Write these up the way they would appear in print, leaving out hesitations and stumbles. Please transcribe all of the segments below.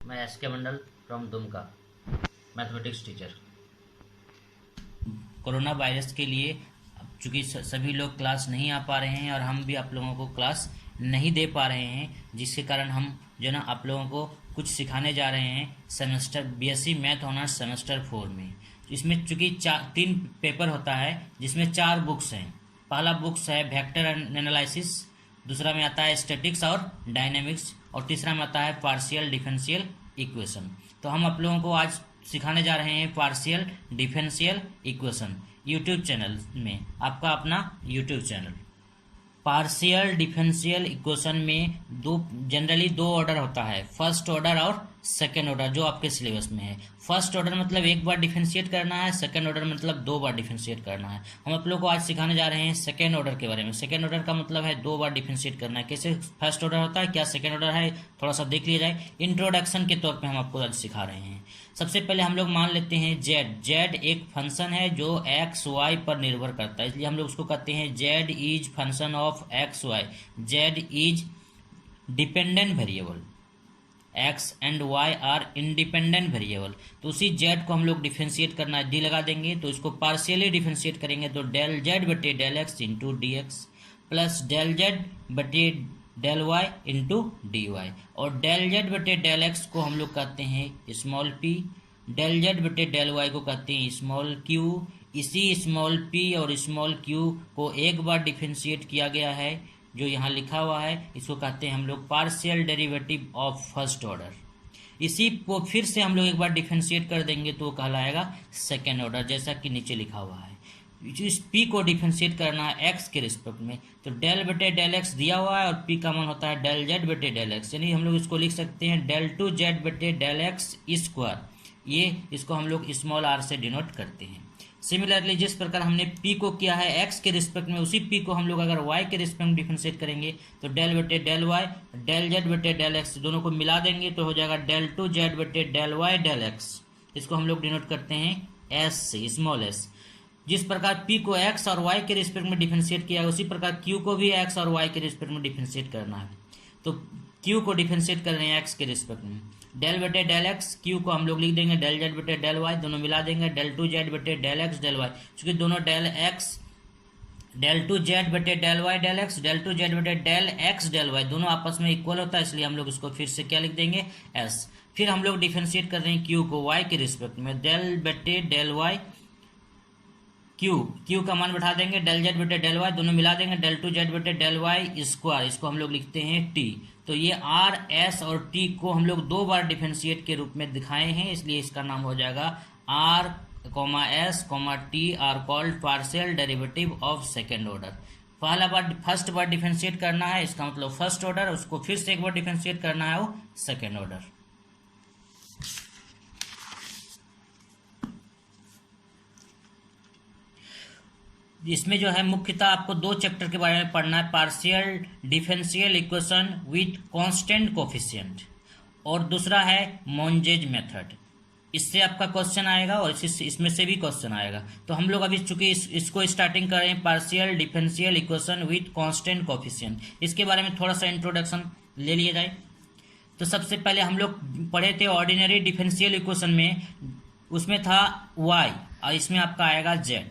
मैं SK Mandal from Dumka, mathematics teacher. Corona virus के लिए चूँकि सभी लोग क्लास नहीं आ पा रहे हैं और हम भी आप लोगों को क्लास नहीं दे पा रहे हैं, जिसके कारण हम जो ना आप लोगों को कुछ सिखाने जा रहे हैं semester BSc math honours semester 4 में। इसमें चूँकि 3 पेपर होता है, जिसमें 4 बुक्स हैं। पहला बुक्स है वेक्टर एनालिसिस, दूसरा में आता है स्टैटिक्स और डायनेमिक्स, और तीसरा में आता है पार्शियल डिफरेंशियल इक्वेशन। तो हम आप लोगों को आज सिखाने जा रहे हैं partial differential equation YouTube channel में, आपका अपना YouTube channel. Partial differential equation में जनरली दो ऑर्डर होता है, फर्स्ट ऑर्डर और सेकेंड ऑर्डर, जो आपके सिलेबस में है। फर्स्ट ऑर्डर मतलब एक बार डिफरेंशिएट करना है, सेकेंड ऑर्डर मतलब 2 बार डिफरेंशिएट करना है। हम आप लोग को आज सिखाने जा रहे हैं सेकेंड ऑर्डर के बारे में। सेकेंड ऑर्डर का मतलब है 2 बार डिफरेंशिएट करना है। कैसे फर्स्ट ऑर्डर होता है, क्या सेकेंड ऑर्डर है, थोड़ा सा देख लिया जाए। इंट्रोडक्शन के तौर पर हम आपको आज सिखा रहे हैं। सबसे पहले हम लोग मान लेते हैं जेड एक फंक्शन है जो एक्स वाई पर निर्भर करता है, इसलिए हम लोग उसको कहते हैं Z is function of X Y. Z is dependent variable, X and Y are independent variable. तो उसी जेड को हम लोग डिफरेंशिएट करना है, डी लगा देंगे तो इसको पार्शियली डिफरेंशिएट करेंगे तो डेल जेड बटे del X into D X plus del Z बटे del Y into D Y, और डेल जेड बटे डेल एक्स को हम लोग कहते हैं स्मॉल पी, डेल जेड बटे डेल वाई को कहते हैं स्मॉल क्यू। इसी स्मॉल पी और स्मॉल क्यू को एक बार डिफरेंशिएट किया गया है, जो यहाँ लिखा हुआ है, इसको कहते हैं हम लोग partial derivative of first order. इसी को फिर से हम लोग एक बार डिफरेंशिएट कर देंगे तो वो कहलाएगा सेकेंड ऑर्डर, जैसा कि नीचे लिखा हुआ है। इस p को डिफरेंशिएट करना है x के रिस्पेक्ट में, तो डेल बटे डेल एक्स दिया हुआ है और p का मान होता है डेल जेड बटे डेल एक्स, यानी हम लोग इसको लिख सकते हैं डेल टू जेड बटे डेल एक्स स्क्वायर। ये इसको हम लोग स्मॉल r से डिनोट करते हैं। सिमिलरली जिस प्रकार हमने p को किया है x के रिस्पेक्ट में, उसी p को हम लोग अगर y के रिस्पेक्ट में डिफरेंशिएट करेंगे तो डेल बटे डेल वाई डेल जेड बटे डेल एक्स दोनों को मिला देंगे तो हो जाएगा डेल टू जेड बटे डेल वाई डेल एक्स। इसको हम लोग डिनोट करते हैं s से, स्मॉल s। जिस प्रकार p को x और y के रिस्पेक्ट में डिफरेंशिएट किया है, उसी प्रकार q को भी x और y के रिस्पेक्ट में डिफरेंशिएट करना है। तो q को डिफरेंशिएट कर रहे हैं x के रिस्पेक्ट में, डेल बटे डेल x, q को हम लोग लिख देंगे डेल जेड बटे डेल y, दोनों मिला देंगे डेल टू जेड बटे डेल x डेल y, क्योंकि दोनों डेल टू जेड बटे del y del x, del two Z बटे डेल x डेल y दोनों आपस में इक्वल होता है, इसलिए हम लोग इसको फिर से क्या लिख देंगे s। फिर हम लोग डिफरेंशिएट कर रहे हैं q को y के रिस्पेक्ट में, डेल बटे डेल y क्यू का मान बैठा देंगे डेल जेड बटे डेल वाई, दोनों मिला देंगे डेल टू जेड बटे डेल वाई स्क्वायर, इसको हम लोग लिखते हैं टी। तो ये आर एस और टी को हम लोग 2 बार डिफरेंशिएट के रूप में दिखाए हैं, इसलिए इसका नाम हो जाएगा R comma S comma T R called partial derivative of second order. पहला बार फर्स्ट बार डिफरेंशिएट करना है, इसका मतलब फर्स्ट ऑर्डर, उसको फिर से एक बार डिफरेंशिएट करना है वो सेकेंड ऑर्डर। इसमें जो है मुख्यतः आपको 2 चैप्टर के बारे में पढ़ना है, partial differential equation with constant coefficient, और दूसरा है मोंजेज मेथड। इससे आपका क्वेश्चन आएगा और इसमें से भी क्वेश्चन आएगा। तो हम लोग अभी चूंकि इसको स्टार्टिंग कर रहे हैं partial differential equation with constant coefficient, इसके बारे में थोड़ा सा इंट्रोडक्शन ले लिया जाए। तो सबसे पहले हम लोग पढ़े थे ऑर्डिनरी डिफरेंशियल इक्वेशन में, उसमें था y और इसमें आपका आएगा z,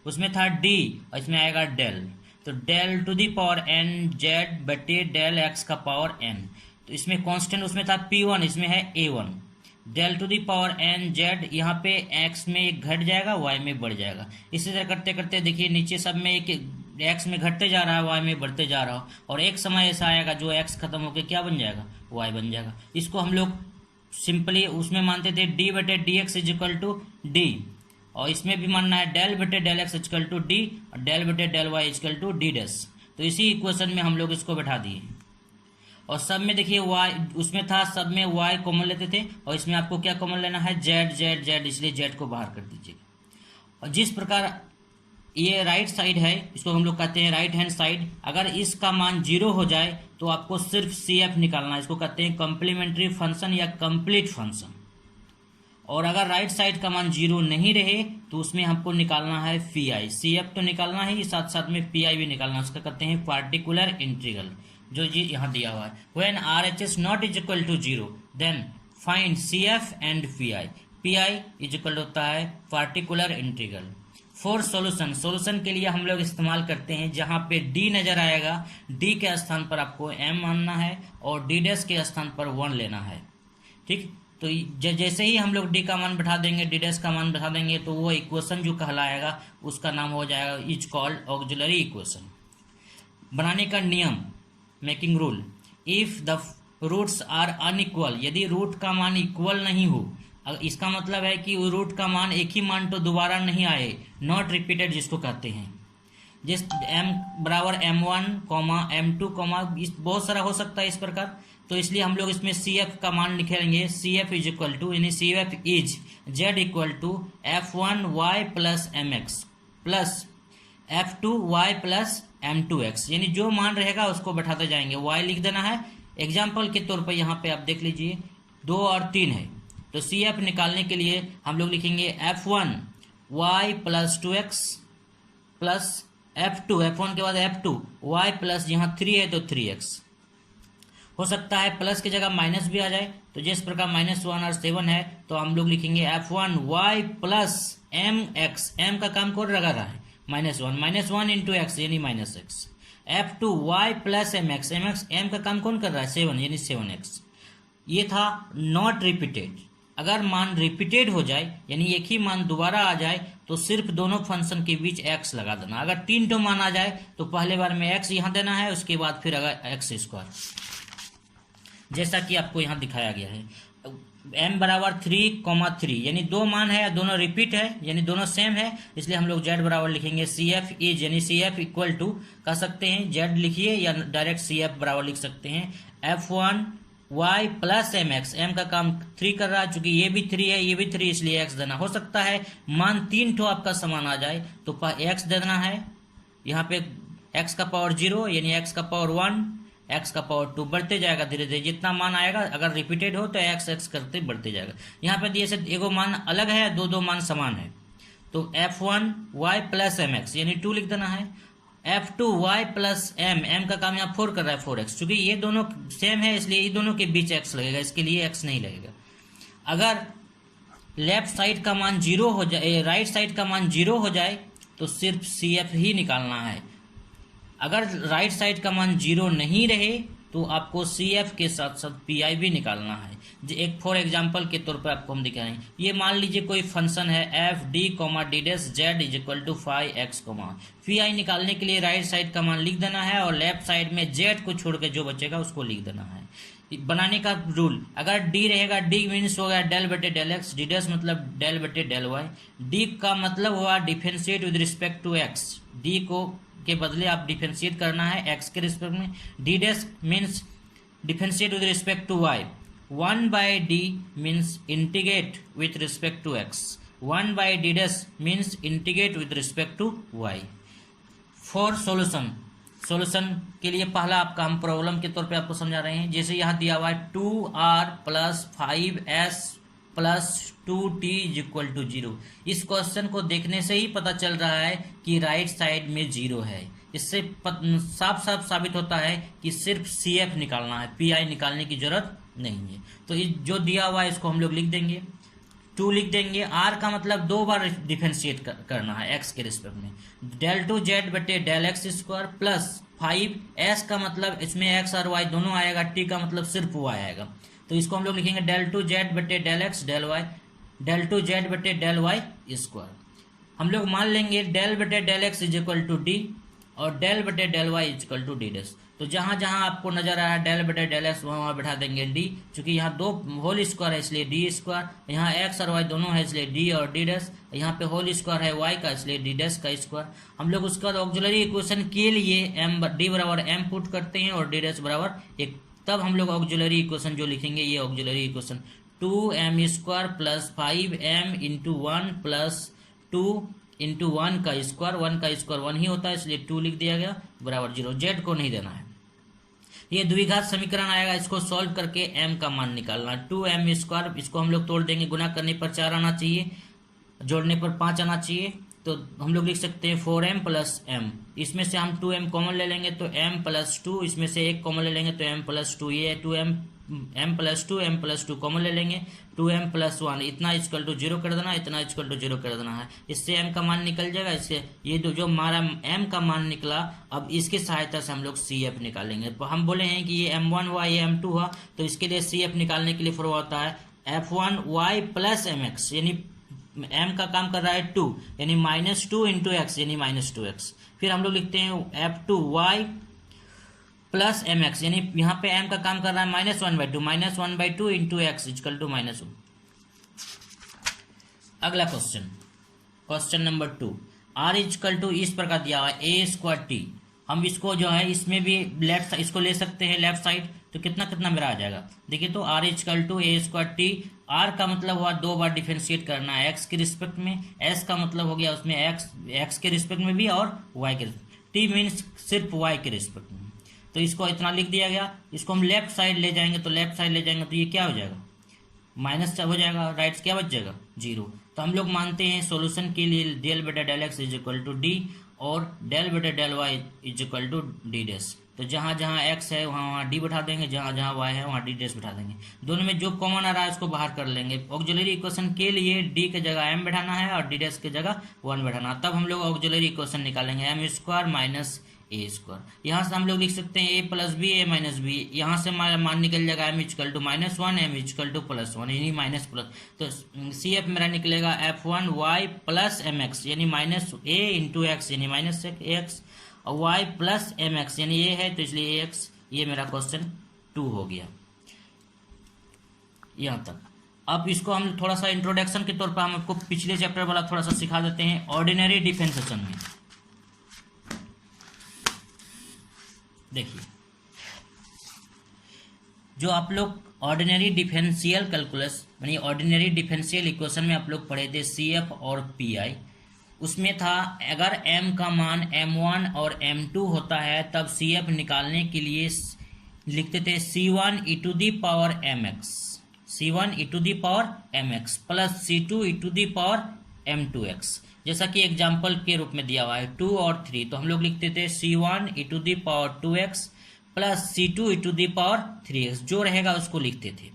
उसमें था d और इसमें आएगा डेल। तो del to the power n Z बटे डेल x का पावर n, तो इसमें कांस्टेंट उसमें था p1, इसमें है a1। Del to the power n Z, यहाँ पे x में एक घट जाएगा y में बढ़ जाएगा। इसी तरह करते करते देखिए नीचे सब में एक x में घटते जा रहा है, y में बढ़ते जा रहा हो, और एक समय ऐसा आएगा जो x खत्म होकर क्या बन जाएगा, y बन जाएगा। इसको हम लोग सिंपली उसमें मानते थे d बटे D X is equal to D, और इसमें भी मानना है डेल बटे del X equal to D और डेल बटे del Y equal to D dash. तो इसी इक्वेशन में हम लोग इसको बैठा दिए, और सब में देखिए y उसमें था, सब में y कॉमन लेते थे, और इसमें आपको क्या कॉमन लेना है, z, इसलिए z को बाहर कर दीजिएगा। और जिस प्रकार ये राइट साइड है, इसको हम लोग कहते हैं राइट हैंड साइड, अगर इसका मान 0 हो जाए तो आपको सिर्फ CF निकालना है, इसको कहते हैं कॉम्प्लीमेंट्री फंक्शन या कंप्लीट फंक्शन। और अगर राइट साइड का मान 0 नहीं रहे तो उसमें हमको निकालना है PI, CF तो निकालना है, साथ साथ में PI भी निकालना है, उसका कहते हैं पार्टिकुलर इंटीग्रल, जो जी यहाँ दिया हुआ है। When RHS not is equal to 0 then find CF and PI। PI is equal होता है पार्टिकुलर इंटीग्रल। फॉर सॉल्यूशन के लिए हम लोग इस्तेमाल करते हैं जहां पे D नजर आएगा, D के स्थान पर आपको M मानना है और D डैश के स्थान पर 1 लेना है। ठीक, तो जैसे ही हम लोग D का मान बैठा देंगे, D डैश का मान बैठा देंगे, तो वो इक्वेशन जो कहलाएगा उसका नाम हो जाएगा इज कॉल्ड ऑक्सिलरी इक्वेशन। बनाने का नियम, making rule, if the roots are unequal, यदि रूट का मान इक्वल नहीं हो, इसका मतलब है कि रूट का मान एक ही मान तो दोबारा नहीं आए, नॉट रिपीटेड जिसको कहते हैं। जिस m बराबर m1 m2 बहुत सारा हो सकता है इस प्रकार, तो इसलिए हम लोग इसमें CF का मान लिखेंगे। CF इज इक्वल टू, यानी CF is Z equal to F1y plus mx plus F2y plus m2x, यानी जो मान रहेगा उसको बैठाते जाएंगे। y लिख देना है। एग्जाम्पल के तौर पर यहाँ पे आप देख लीजिए 2 और 3 है, तो CF निकालने के लिए हम लोग लिखेंगे F1y plus 2x plus F1 के बाद F2 y प्लस यहाँ 3 है तो 3x। हो सकता है प्लस की जगह माइनस भी आ जाए, तो जिस प्रकार -1 और 7 है तो हम लोग लिखेंगे F1y प्लस mx, m का काम कौन लगा रहा है -1 इंटू x यानी -x। F2y plus mx, m का काम कौन कर रहा है 7 यानी 7x। ये था नॉट रिपीटेड। अगर मान रिपीटेड हो जाए यानी एक ही मान दोबारा आ जाए तो सिर्फ दोनों फंक्शन के बीच x लगा देना। अगर 3 तो मान आ जाए तो पहले बार में x यहाँ देना है, उसके बाद फिर अगर x स्क्वायर, जैसा कि आपको यहाँ दिखाया गया है। m बराबर 3,3 यानी 2 मान है, दोनों रिपीट है यानी दोनों सेम है, इसलिए हम लोग z बराबर लिखेंगे CF इज, यानी CF इक्वल टू कह सकते हैं z लिखिए या डायरेक्ट CF बराबर लिख सकते हैं F1y प्लस mx। m का काम 3 कर रहा है, चूंकि ये भी 3 है ये भी 3, इसलिए x देना। हो सकता है मान 3 ठो आपका समान आ जाए तो x देना है। यहाँ पे x का पावर 0 यानी x का पावर 1, x का पावर 2 बढ़ते जाएगा धीरे धीरे, जितना मान आएगा अगर रिपीटेड हो तो x करते बढ़ते जाएगा। यहाँ पे दिए से एगो मान अलग है, दो मान समान है, तो F1y प्लस mx यानी 2 लिख देना है। F2y प्लस m का काम यहाँ 4 कर रहा है 4x, चूंकि ये दोनों सेम है इसलिए ये दोनों के बीच x लगेगा, इसके लिए x नहीं लगेगा। अगर लेफ्ट साइड का मान 0 हो जाए, राइट साइड का मान 0 हो जाए तो सिर्फ CF ही निकालना है। अगर राइट साइड का मान 0 नहीं रहे तो आपको CF के साथ साथ PI भी निकालना है। एक फॉर एग्जांपल के तौर पर आपको हम दिखा रहे हैं, ये मान लीजिए कोई फंक्शन है FD, D' Z is equal to 5x, PI निकालने के लिए राइट साइड का मान लिख देना है और लेफ्ट साइड में Z को छोड़ के जो बचेगा उसको लिख देना है। बनाने का रूल, अगर D रहेगा, D मीन्स हो गया डेल बटे डेल एक्स, D डैश मतलब डेल बटे डेल वाई। D का मतलब हुआ differentiate with respect to x, D को के बदले आप डिफरेंशिएट करना है x के रिस्पेक्ट में। D dash means differentiate with respect to y, 1/d means integrate with respect to x, 1/d dash means integrate with respect to y। For solution के लिए पहला आपका हम प्रॉब्लम के तौर पे आपको समझा रहे हैं। जैसे यहाँ दिया हुआ है 2r plus 5s plus 2t is equal to 0। इस क्वेश्चन को देखने से ही पता चल रहा है कि राइट साइड में 0 है। इससे साफ साबित होता है कि सिर्फ CF निकालना है, PI निकालने की जरूरत नहीं है। तो जो दिया हुआ है इसको हम लोग लिख देंगे, 2 लिख देंगे। r का मतलब 2 बार डिफरेंशिएट करना है x के रिस्पेक्ट में, डेल टू जेड बटे del X square plus 5s का मतलब इसमें x और y दोनों आएगा, t का मतलब सिर्फ y आएगा, तो इसको हम लोग लिखेंगे डेल टू जेड बटे del X del Y, del two Z बटे डेल वाई स्क्वायर। हम लोग मान लेंगे डेल बटे del x is equal to D और डेल बटे del Y is equal to D dash. तो जहां जहां आपको नजर आ रहा है डेल बटे डेल एक्स वहां बैठा देंगे डी, क्योंकि यहाँ 2 होल स्क्वायर है इसलिए डी स्क्वायर, यहाँ एक्स और वाई दोनों है इसलिए डी और डी डैश, यहाँ पे होल स्क्वायर है वाई का इसलिए डी डैश का स्क्वायर। हम लोग उसका ऑक्सिलरी इक्वेशन के लिए डी बराबर m पुट करते हैं और डी डैश बराबर 1, तब हम लोग ऑक्सिलरी इक्वेशन जो लिखेंगे ये auxiliary equation 2m square plus 5m into 1 plus 2 into 1 का स्क्वायर, 1 का स्क्वायर 1 ही होता है इसलिए 2 लिख दिया गया बराबर 0। z को नहीं देना है। ये द्विघात समीकरण आएगा, इसको सॉल्व करके m का मान निकालना। 2m स्क्वायर इसको हम लोग तोड़ देंगे, गुना करने पर 4 आना चाहिए, जोड़ने पर 5 आना चाहिए, तो हम लोग लिख सकते हैं 4m प्लस m, इसमें से हम 2m कॉमन ले लेंगे तो m प्लस 2, इसमें से एक कॉमन ले लेंगे तो m प्लस 2, ये 2m m plus 2 m plus 2 common ले लेंगे 2m प्लस 1, इतना इक्वल टू 0 कर देना, इतना इक्वल टू 0 कर देना है, इससे m का मान निकल जाएगा। इससे ये जो हमारा m का मान निकला, अब इसकी सहायता से हम लोग CF निकालेंगे। तो हम बोले हैं कि ये m1 हुआ, ये m2 हुआ, तो इसके लिए CF निकालने के लिए फॉर्मूला होता है f1y प्लस mx, यानी m का काम कर रहा है 2, यानी -2 इंटू एक्स, यानी -2x। फिर हम लोग लिखते हैं f2y प्लस mx, यानी यहाँ पे m का काम कर रहा है -1/2, -1/2 इंटू एक्स इक्वल टू -1। अगला question number 2, r equal to इस प्रकार दिया हुआ है a²t। हम इसको जो है इसमें भी इसको ले सकते हैं लेफ्ट साइड, तो कितना मेरा आ जाएगा। देखिए तो r equal to a²t, r का मतलब हुआ 2 बार डिफरेंशिएट करना है x के रिस्पेक्ट में, s का मतलब हो गया उसमें x के रिस्पेक्ट में भी और y के रिस्पेक्ट, t मीन्स सिर्फ y के रिस्पेक्ट में। तो इसको इतना लिख दिया गया। इसको हम लेफ्ट साइड ले जाएंगे तो ये क्या हो जाएगा, माइनस हो जाएगा, राइट क्या बच जाएगा 0। तो हम लोग मानते हैं सॉल्यूशन के लिए डेल बटा del x is equal to D और डेल बटा del Y is equal to D dash. तो जहाँ जहाँ x है वहाँ डी बैठा देंगे, जहाँ जहाँ y है वहाँ डी डैश बैठा देंगे। दोनों में जो कॉमन आ रहा है उसको बाहर कर लेंगे। ऑक्सिलरी इक्वेशन के लिए d के जगह m बैठाना है और डी डैश के जगह 1 बैठाना, तब हम लोग ऑक्सिलरी इक्वेशन निकालेंगे m² माइनस a²। यहाँ से हम लोग लिख सकते हैं a plus b a minus b, यहाँ से हमारा मान निकल जाएगा m equal to -1 m equal to +1, यानी माइनस प्लस। तो CF मेरा निकलेगा f1y प्लस mx, यानी -a इंटू एक्स, यानी -x, और y प्लस mx, यानी ये है तो इसलिए ax। ये मेरा क्वेश्चन 2 हो गया यहाँ तक। अब इसको हम थोड़ा सा इंट्रोडक्शन के तौर पर हम आपको पिछले चैप्टर वाला थोड़ा सा सिखा देते हैं। ऑर्डिनरी डिफरेंशिएशन में देखिए, जो आप लोग ऑर्डिनरी डिफरेंशियल कैलकुलस यानी ऑर्डिनरी डिफरेंशियल इक्वेशन में आप लोग पढ़े थे CF और PI, उसमें था अगर m का मान m1 और m2 होता है तब CF निकालने के लिए लिखते थे c1 e to the power mx, c1 e to the power mx plus c2 e to the power m2x। जैसा कि एग्जाम्पल के रूप में दिया हुआ है 2 और 3, तो हम लोग लिखते थे c1 e to the power 2x plus c2 e to the power 3x, जो रहेगा उसको लिखते थे।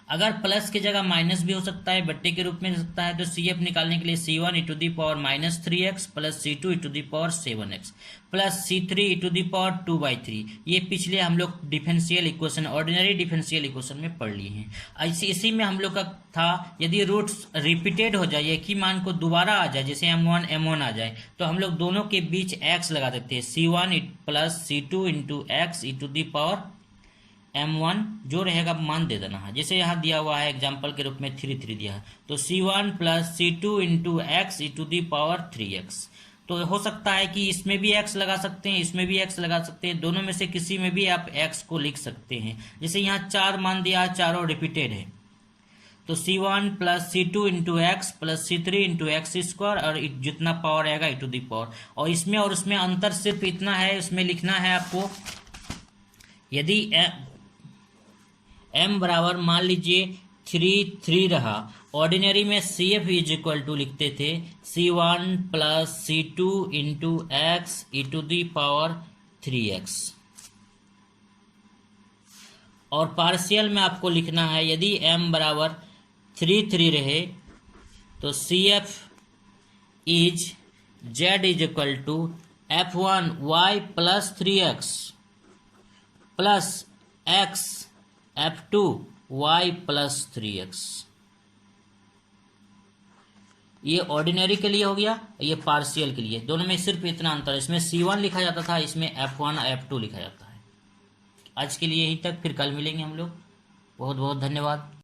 अगर प्लस की जगह माइनस भी हो सकता है, बट्टे के रूप में हो सकता है, तो CF निकालने के लिए c1 e to the power -3x plus c2 e to the power 7x plus c3 e to the power 2/3। ये पिछले हम लोग differential equation ordinary differential equation में पढ़ लिए हैं। इसी में हम लोग का था यदि रूट्स रिपीटेड हो जाए, एक ही मान को दोबारा आ जाए, जैसे m1 आ जाए, तो हम लोग दोनों के बीच x लगा देते हैं, c1 plus c2 into x e to the power m1, जो रहेगा मान दे देना है। जैसे यहाँ दिया हुआ है एग्जाम्पल के रूप में 3 दिया है, तो c1 plus c2 into x e to the power 3x। तो हो सकता है कि इसमें भी x लगा सकते हैं, इसमें भी x लगा सकते हैं, दोनों में से किसी में भी आप x को लिख सकते हैं। जैसे यहाँ 4 मान दिया है, चारों रिपीटेड है, तो c1 plus c2 into X plus c3 into X, और जितना पावर रहेगा e टू दी पावर। और इसमें और उसमें अंतर सिर्फ इतना है, इसमें लिखना है आपको, यदि m बराबर मान लीजिए 3 रहा, ऑर्डिनरी में CF इज इक्वल टू लिखते थे c1 plus c2 into x e to the power 3x। और पार्शियल में आपको लिखना है, यदि m बराबर 3 रहे तो CF is z is equal to f1y plus 3x plus x f2y plus 3x। ये ऑर्डिनरी के लिए हो गया, ये पार्शियल के लिए, दोनों में सिर्फ इतना अंतर है, इसमें c1 लिखा जाता था, इसमें f1 f2 लिखा जाता है। आज के लिए यहीं तक, फिर कल मिलेंगे हम लोग। बहुत बहुत धन्यवाद।